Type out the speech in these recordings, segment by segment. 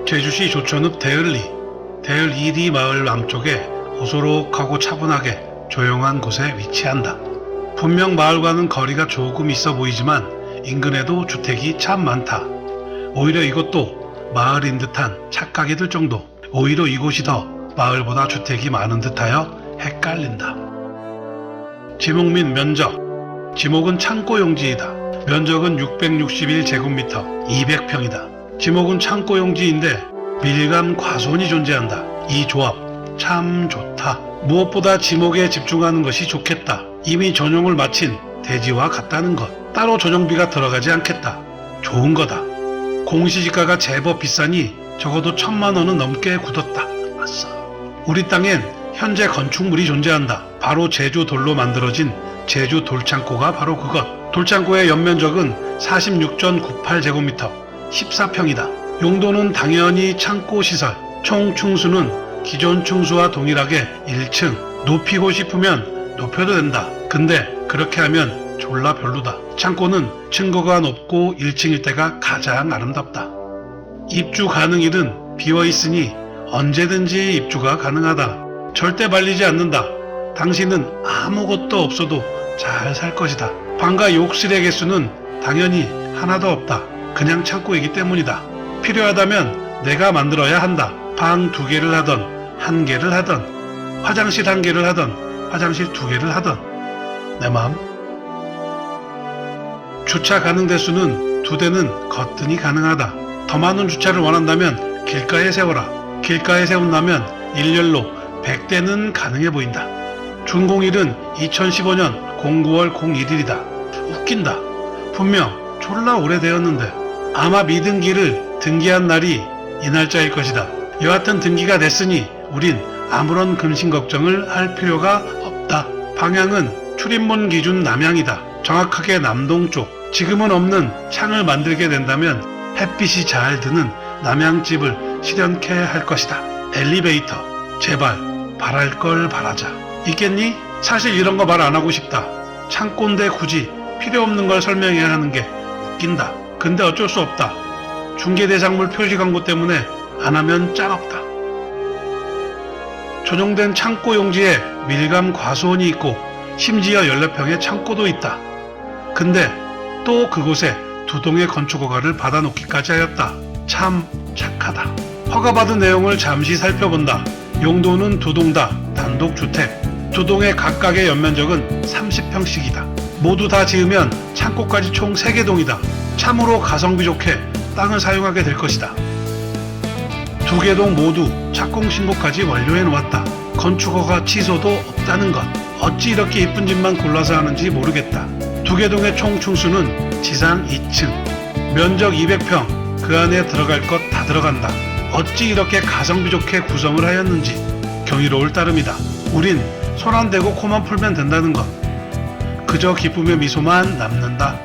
제주시 조천읍 대을리 1리 마을 남쪽에 오소록하고 차분하게 조용한 곳에 위치한다. 분명 마을과는 거리가 조금 있어 보이지만 인근에도 주택이 참 많다. 오히려 이것도 마을인 듯한 착각이 들 정도. 오히려 이곳이 더 마을보다 주택이 많은 듯하여 헷갈린다. 지목 및 면적. 지목은 창고용지이다. 면적은 661제곱미터 200평이다. 지목은 창고용지인데 밀감 과수원이 존재한다. 이 조합 참 좋다. 무엇보다 지목에 집중하는 것이 좋겠다. 이미 전용을 마친 대지와 같다는 것. 따로 전용비가 들어가지 않겠다. 좋은 거다. 공시지가가 제법 비싸니 적어도 1000만 원은 넘게 굳었다. 아싸. 우리 땅엔 현재 건축물이 존재한다. 바로 제주 돌로 만들어진 제주 돌창고가 바로 그것. 돌창고의 연면적은 46.98제곱미터 14평이다. 용도는 당연히 창고 시설. 총 충수는 기존 충수와 동일하게 1층. 높이고 싶으면 높여도 된다. 근데 그렇게 하면 졸라 별로다. 창고는 층고가 높고 1층일 때가 가장 아름답다. 입주 가능일은 비어있으니 언제든지 입주가 가능하다. 절대 말리지 않는다. 당신은 아무것도 없어도 잘 살 것이다. 방과 욕실의 개수는 당연히 하나도 없다. 그냥 창고이기 때문이다. 필요하다면 내가 만들어야 한다. 방 2개를 하던 1개를 하던 화장실 1개를 하던 화장실 2개를 하던 내 마음. 주차 가능 대수는 2대는 거뜬히 가능하다. 더 많은 주차를 원한다면 길가에 세워라. 길가에 세운다면 일렬로 100대는 가능해 보인다. 준공일은 2015년 09월 01일이다. 웃긴다. 분명 졸라 오래되었는데 아마 미등기를 등기한 날이 이 날짜일 것이다. 여하튼 등기가 됐으니 우린 아무런 금신 걱정을 할 필요가 없다. 방향은 출입문 기준 남향이다. 정확하게 남동쪽. 지금은 없는 창을 만들게 된다면 햇빛이 잘 드는 남향집을 실현케 할 것이다. 엘리베이터. 제발 바랄 걸 바라자. 있겠니? 사실 이런 거 말 안 하고 싶다. 창고인데 굳이 필요 없는 걸 설명해야 하는 게 웃긴다. 근데 어쩔 수 없다. 중개대상물 표시 광고 때문에 안 하면 짠없다. 전용된 창고 용지에 밀감 과수원이 있고 심지어 14평의 창고도 있다. 근데 또 그곳에 2동의 건축허가를 받아놓기까지 하였다. 참 착하다. 허가받은 내용을 잠시 살펴본다. 용도는 2동 다 단독주택. 2동의 각각의 연면적은 30평씩이다. 모두 다 지으면 창고까지 총 3개 동이다. 참으로 가성비 좋게 땅을 사용하게 될 것이다. 2개 동 모두 착공신고까지 완료해 놓았다. 건축허가 취소도 없다는 것. 어찌 이렇게 이쁜 집만 골라서 하는지 모르겠다. 2개 동의 총 충수는 지상 2층. 면적 200평. 그 안에 들어갈 것 다 들어간다. 어찌 이렇게 가성비 좋게 구성을 하였는지 경이로울 따름이다. 우린 손 안 대고 코만 풀면 된다는 것. 그저 기쁨의 미소만 남는다.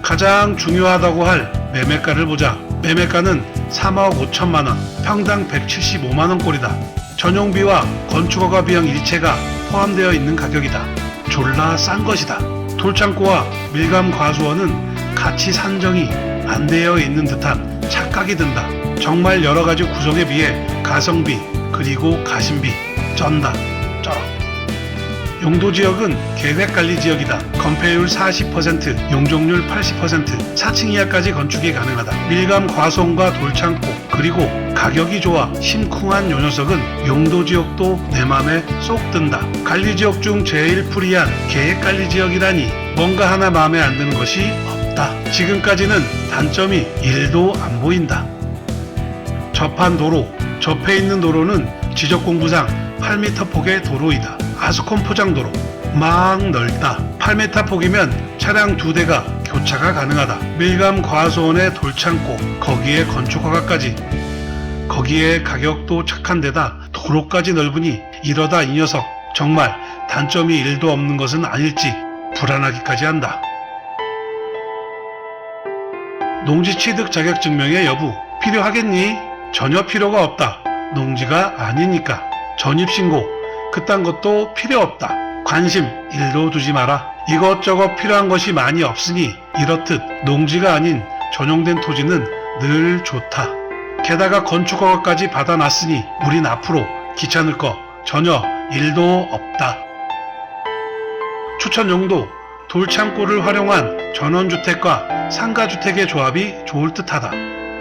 가장 중요하다고 할 매매가를 보자. 매매가는 3억 5천만 원, 평당 175만 원 꼴이다. 전용비와 건축허가 비용 일체가 포함되어 있는 가격이다. 졸라 싼 것이다. 돌창고와 밀감 과수원은 같이 산정이 안 되어 있는 듯한 착각이 든다. 정말 여러가지 구성에 비해 가성비 그리고 가심비 쩐다. 쩔어. 용도지역은 계획관리지역이다. 건폐율 40%, 용적률 80%, 4층 이하까지 건축이 가능하다. 밀감 과수원과 돌창고 그리고 가격이 좋아 심쿵한 요 녀석은 용도지역도 내 맘에 쏙 든다. 관리지역 중 제일 프리한 계획관리지역이라니 뭔가 하나 마음에 안 드는 것이 없다. 지금까지는 단점이 1도 안 보인다. 접한 도로. 접해 있는 도로는 지적공부상 8m 폭의 도로이다. 아스콘 포장도로. 막 넓다. 8m 폭이면 차량 2대가 교차가 가능하다. 밀감 과수원의 돌창고, 거기에 건축허가까지. 거기에 가격도 착한 데다 도로까지 넓으니 이러다 이 녀석 정말 단점이 1도 없는 것은 아닐지 불안하기까지 한다. 농지 취득 자격 증명의 여부 필요하겠니? 전혀 필요가 없다. 농지가 아니니까. 전입신고 그딴 것도 필요 없다. 관심 1도 두지 마라. 이것저것 필요한 것이 많이 없으니 이렇듯 농지가 아닌 전용된 토지는 늘 좋다. 게다가 건축허가까지 받아놨으니 우린 앞으로 귀찮을 거 전혀 일도 없다. 추천 용도: 돌창고를 활용한 전원주택과 상가주택의 조합이 좋을 듯하다.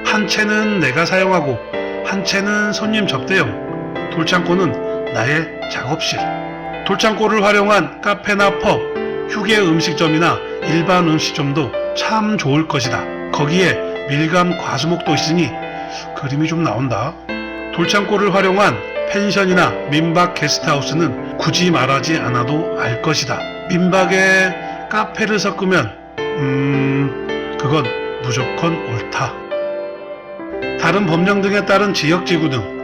한 채는 내가 사용하고 한 채는 손님 접대용. 돌창고는 나의 작업실. 돌창고를 활용한 카페나 펍, 휴게 음식점이나 일반 음식점도 참 좋을 것이다. 거기에 밀감 과수목도 있으니 그림이 좀 나온다. 돌창고를 활용한 펜션이나 민박 게스트하우스는 굳이 말하지 않아도 알 것이다. 민박에 카페를 섞으면 그건 무조건 옳다. 다른 법령 등에 따른 지역지구 등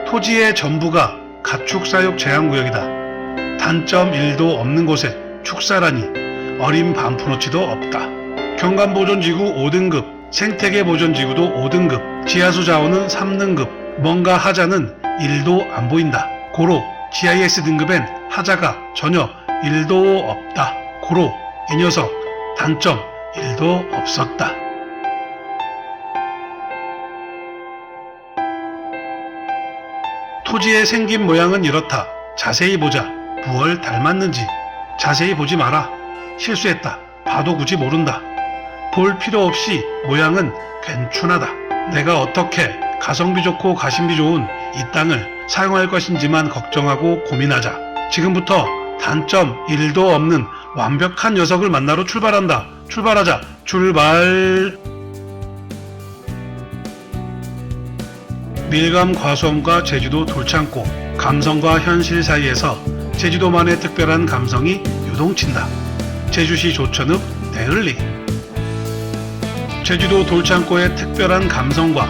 토지의 전부가 가축사육 제한구역이다. 단점 1도 없는 곳에 축사라니 어린 반푼어치도 없다. 경관보존지구 5등급, 생태계보존지구도 5등급, 지하수 자원은 3등급, 뭔가 하자는 1도 안 보인다. 고로 GIS 등급엔 하자가 전혀 1도 없다. 고로 이 녀석 단점 1도 없었다. 토지의 생긴 모양은 이렇다. 자세히 보자. 무얼 닮았는지. 자세히 보지 마라. 실수했다. 봐도 굳이 모른다. 볼 필요 없이 모양은 괜찮하다. 내가 어떻게 가성비 좋고 가심비 좋은 이 땅을 사용할 것인지만 걱정하고 고민하자. 지금부터 단점 1도 없는 완벽한 녀석을 만나러 출발한다. 출발하자. 출발. 밀감 과수원과 제주도 돌창고, 감성과 현실 사이에서 제주도만의 특별한 감성이 요동친다. 제주시 조천읍 대을리. 제주도 돌창고의 특별한 감성과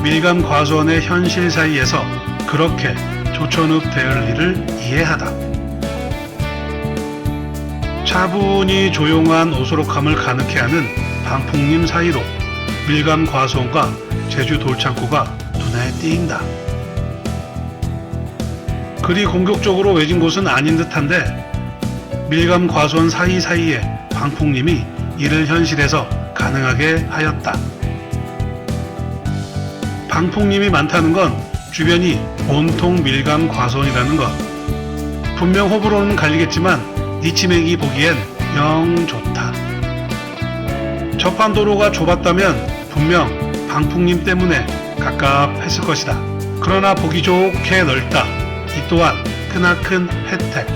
밀감 과수원의 현실 사이에서 그렇게 조천읍 대을리를 이해하다. 차분히 조용한 오소록함을 가득해 하는 방풍림 사이로 밀감 과수원과 제주 돌창고가 눈에 띄인다. 그리 공격적으로 외진 곳은 아닌 듯한데 밀감 과수원 사이사이에 방풍림이 이를 현실에서 가능하게 하였다. 방풍림이 많다는 건 주변이 온통 밀감 과수원이라는 것. 분명 호불호는 갈리겠지만 니치맥이 보기엔 영 좋다. 접한도로가 좁았다면 분명 방풍림 때문에 갑갑했을 것이다. 그러나 보기 좋게 넓다. 이 또한 크나큰 혜택.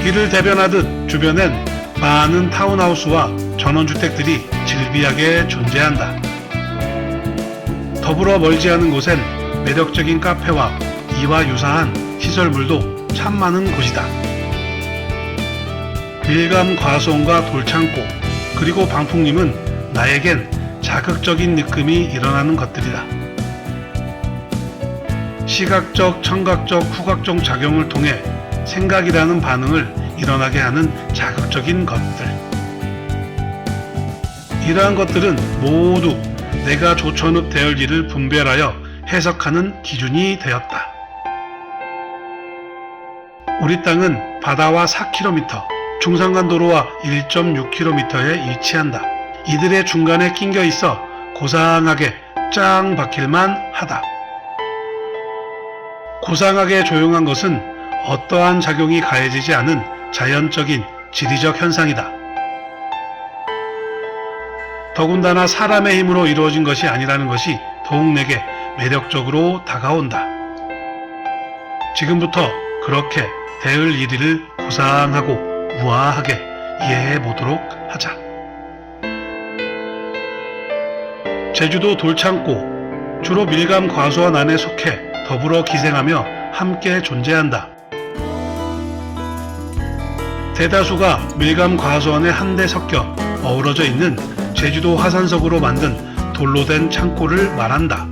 이를 대변하듯 주변엔 많은 타운하우스와 전원주택들이 질비하게 존재한다. 더불어 멀지 않은 곳엔 매력적인 카페와 이와 유사한 시설물도 참 많은 곳이다. 밀감 과수원과 돌창고 그리고 방풍림은 나에겐 자극적인 느낌이 일어나는 것들이다. 시각적, 청각적, 후각적 작용을 통해 생각이라는 반응을 일어나게 하는 자극적인 것들. 이러한 것들은 모두 내가 조천읍 대을리를 분별하여 해석하는 기준이 되었다. 우리 땅은 바다와 4km, 중산간도로와 1.6km에 위치한다. 이들의 중간에 낑겨 있어 고상하게 짱 박힐만 하다. 고상하게 조용한 것은 어떠한 작용이 가해지지 않은 자연적인 지리적 현상이다. 더군다나 사람의 힘으로 이루어진 것이 아니라는 것이 더욱 내게 매력적으로 다가온다. 지금부터 그렇게 대을리를 고상하고 우아하게 이해해 보도록 하자. 제주도 돌창고, 주로 밀감 과수원 안에 속해 더불어 기생하며 함께 존재한다. 대다수가 밀감 과수원에 한데 섞여 어우러져 있는 제주도 화산석으로 만든 돌로 된 창고를 말한다.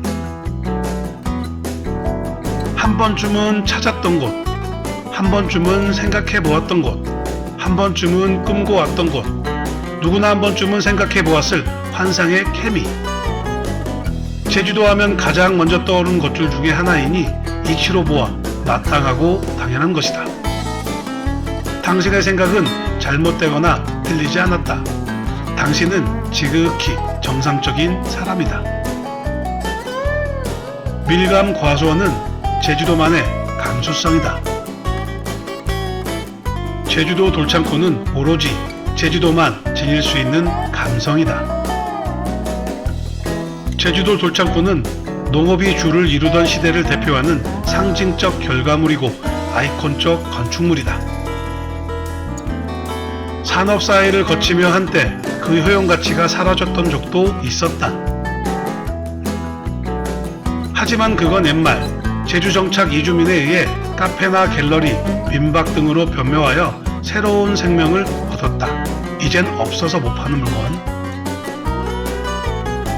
한 번쯤은 찾았던 곳, 한 번쯤은 생각해 보았던 곳, 한 번쯤은 꿈꿔왔던 곳, 누구나 한 번쯤은 생각해 보았을 환상의 케미. 제주도 하면 가장 먼저 떠오르는 것들 중에 하나이니 이치로 보아 마땅하고 당연한 것이다. 당신의 생각은 잘못되거나 틀리지 않았다. 당신은 지극히 정상적인 사람이다. 밀감 과수원은 제주도만의 감수성이다. 제주도 돌창고는 오로지 제주도만 지닐 수 있는 감성이다. 제주도 돌창고는 농업이 주를 이루던 시대를 대표하는 상징적 결과물이고 아이콘적 건축물이다. 산업사회를 거치며 한때 그 효용가치가 사라졌던 적도 있었다. 하지만 그건 옛말 제주정착 이주민에 의해 카페나 갤러리, 민박 등으로 변모하여 새로운 생명을 얻었다. 이젠 없어서 못 파는 물건.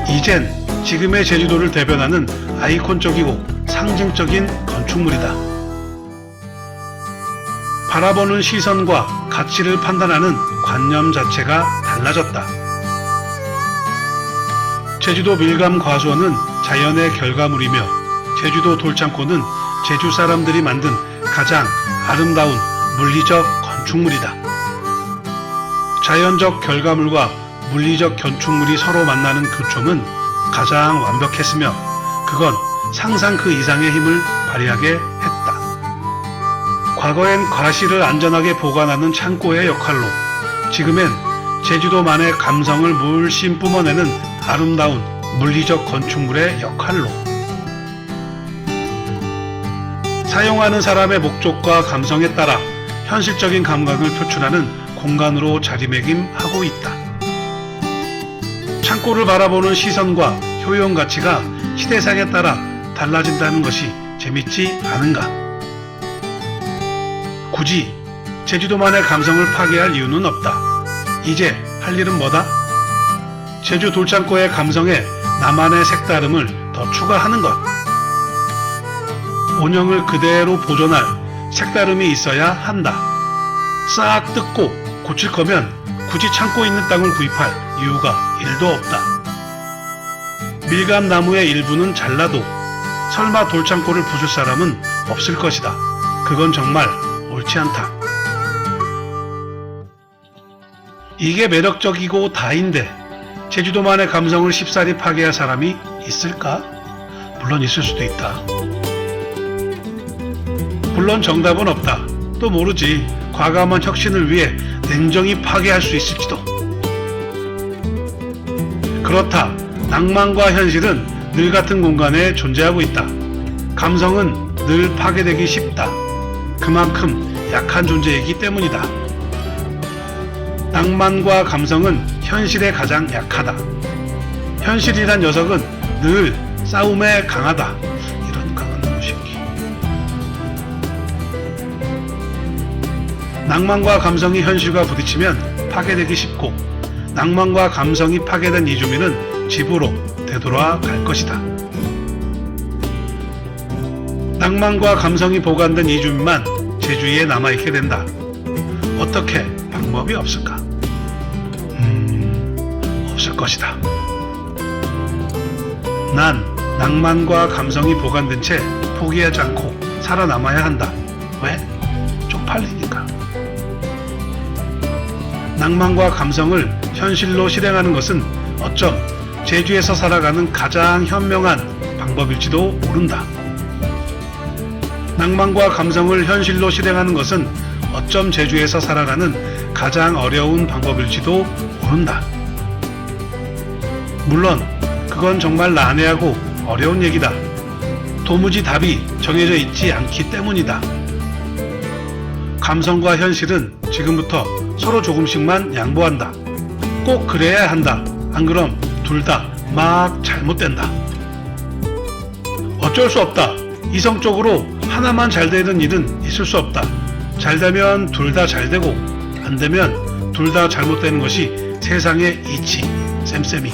이젠 지금의 제주도를 대변하는 아이콘적이고 상징적인 건축물이다. 바라보는 시선과 가치를 판단하는 관념 자체가 달라졌다. 제주도 밀감 과수원은 자연의 결과물이며 제주도 돌창고는 제주 사람들이 만든 가장 아름다운 물리적 건축물이다. 자연적 결과물과 물리적 건축물이 서로 만나는 교점은 가장 완벽했으며 그건 상상 그 이상의 힘을 발휘하게 했다. 과거엔 과실을 안전하게 보관하는 창고의 역할로 지금엔 제주도만의 감성을 물씬 뿜어내는 아름다운 물리적 건축물의 역할로 사용하는 사람의 목적과 감성에 따라 현실적인 감각을 표출하는 공간으로 자리매김하고 있다. 창고를 바라보는 시선과 효용 가치가 시대상에 따라 달라진다는 것이 재밌지 않은가? 굳이 제주도만의 감성을 파괴할 이유는 없다. 이제 할 일은 뭐다? 제주 돌창고의 감성에 나만의 색다름을 더 추가하는 것. 온형을 그대로 보존할 색다름이 있어야 한다. 싹 뜯고 고칠 거면 굳이 창고 있는 땅을 구입할 이유가 1도 없다. 밀감 나무의 일부는 잘라도 설마 돌창고를 부술 사람은 없을 것이다. 그건 정말 옳지 않다. 이게 매력적이고 다인데 제주도만의 감성을 쉽사리 파괴할 사람이 있을까? 물론 있을 수도 있다. 물론 정답은 없다. 또 모르지. 과감한 혁신을 위해 냉정히 파괴할 수 있을지도. 그렇다. 낭만과 현실은 늘 같은 공간에 존재하고 있다. 감성은 늘 파괴되기 쉽다. 그만큼 약한 존재이기 때문이다. 낭만과 감성은 현실에 가장 약하다. 현실이란 녀석은 늘 싸움에 강하다. 이런 강한 놈의 새끼. 낭만과 감성이 현실과 부딪히면 파괴되기 쉽고 낭만과 감성이 파괴된 이주민은 집으로 되돌아 갈 것이다. 낭만과 감성이 보관된 이주민만 제주에 남아있게 된다. 어떻게 방법이 없을까? 없을 것이다. 난 낭만과 감성이 보관된 채 포기하지 않고 살아남아야 한다. 왜? 쪽팔리니까. 낭만과 감성을 현실로 실행하는 것은 어쩜 제주에서 살아가는 가장 현명한 방법일지도 모른다. 낭만과 감성을 현실로 실행하는 것은 어쩜 제주에서 살아가는 가장 어려운 방법일지도 모른다. 물론 그건 정말 난해하고 어려운 얘기다. 도무지 답이 정해져 있지 않기 때문이다. 감성과 현실은 지금부터 서로 조금씩만 양보한다. 꼭 그래야 한다. 안 그럼 둘 다 막 잘못된다. 어쩔 수 없다. 이성적으로 하나만 잘 되는 일은 있을 수 없다. 잘 되면 둘 다 잘 되고 안 되면 둘 다 잘못되는 것이 세상의 이치, 쌤쌤이.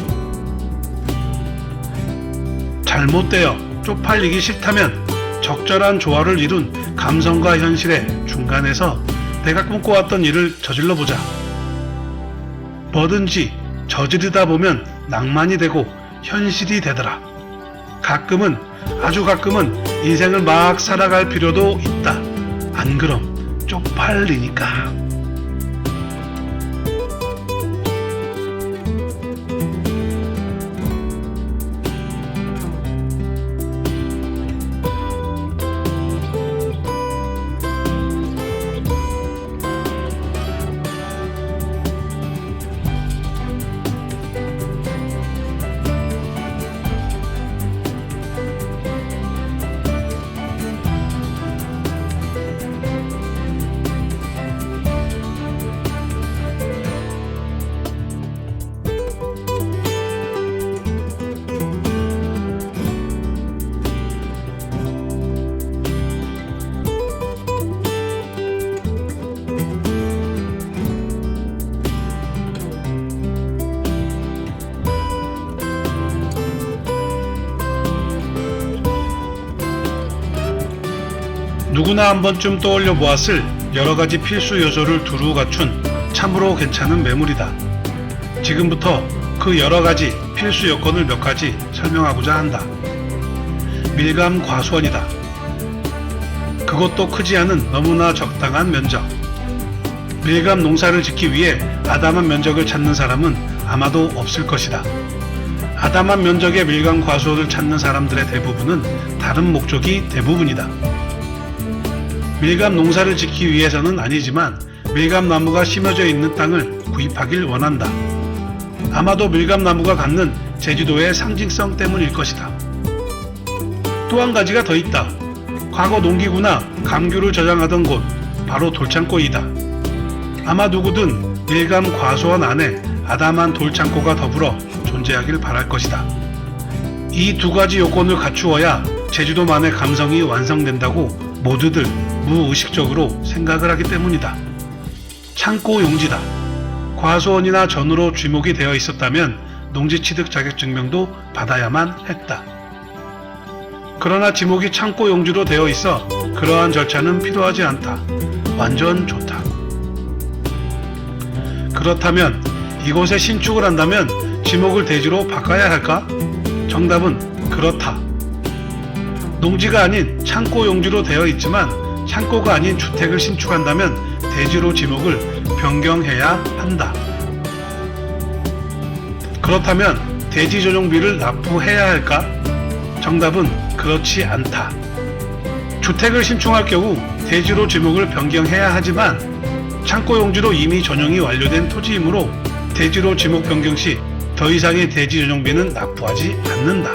잘못되어 쪽팔리기 싫다면 적절한 조화를 이룬 감성과 현실의 중간에서 내가 꿈꿔왔던 일을 저질러보자. 뭐든지 저지르다 보면 낭만이 되고 현실이 되더라. 가끔은, 아주 가끔은 인생을 막 살아갈 필요도 있다. 안 그럼 쪽팔리니까. 누구나 한 번쯤 떠올려 보았을 여러가지 필수 요소를 두루 갖춘 참으로 괜찮은 매물이다. 지금부터 그 여러가지 필수 여건을 몇 가지 설명하고자 한다. 밀감 과수원이다. 그것도 크지 않은 너무나 적당한 면적. 밀감 농사를 짓기 위해 아담한 면적을 찾는 사람은 아마도 없을 것이다. 아담한 면적의 밀감 과수원을 찾는 사람들의 대부분은 다른 목적이 대부분이다. 밀감 농사를 짓기 위해서는 아니지만 밀감나무가 심어져 있는 땅을 구입하길 원한다. 아마도 밀감나무가 갖는 제주도의 상징성 때문일 것이다. 또 한 가지가 더 있다. 과거 농기구나 감귤을 저장하던 곳, 바로 돌창고이다. 아마 누구든 밀감 과수원 안에 아담한 돌창고가 더불어 존재하길 바랄 것이다. 이 두 가지 요건을 갖추어야 제주도만의 감성이 완성된다고 모두들 무의식적으로 생각을 하기 때문이다. 창고 용지다. 과수원이나 전으로 쥐목이 되어 있었다면 농지취득 자격증명도 받아야만 했다. 그러나 지목이 창고 용지로 되어 있어 그러한 절차는 필요하지 않다. 완전 좋다. 그렇다면 이곳에 신축을 한다면 지목을 대지로 바꿔야 할까? 정답은 그렇다. 농지가 아닌 창고 용지로 되어 있지만 창고가 아닌 주택을 신축한다면 대지로 지목을 변경해야 한다. 그렇다면 대지 전용비를 납부해야 할까? 정답은 그렇지 않다. 주택을 신축할 경우 대지로 지목을 변경해야 하지만 창고 용지로 이미 전용이 완료된 토지이므로 대지로 지목 변경 시 더 이상의 대지 전용비는 납부하지 않는다.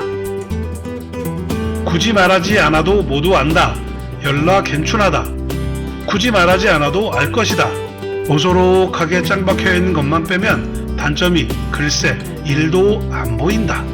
굳이 말하지 않아도 모두 안다. 열나 괜춘하다. 굳이 말하지 않아도 알 것이다. 오소록하게 짱박혀 있는 것만 빼면 단점이 글쎄 1도 안 보인다.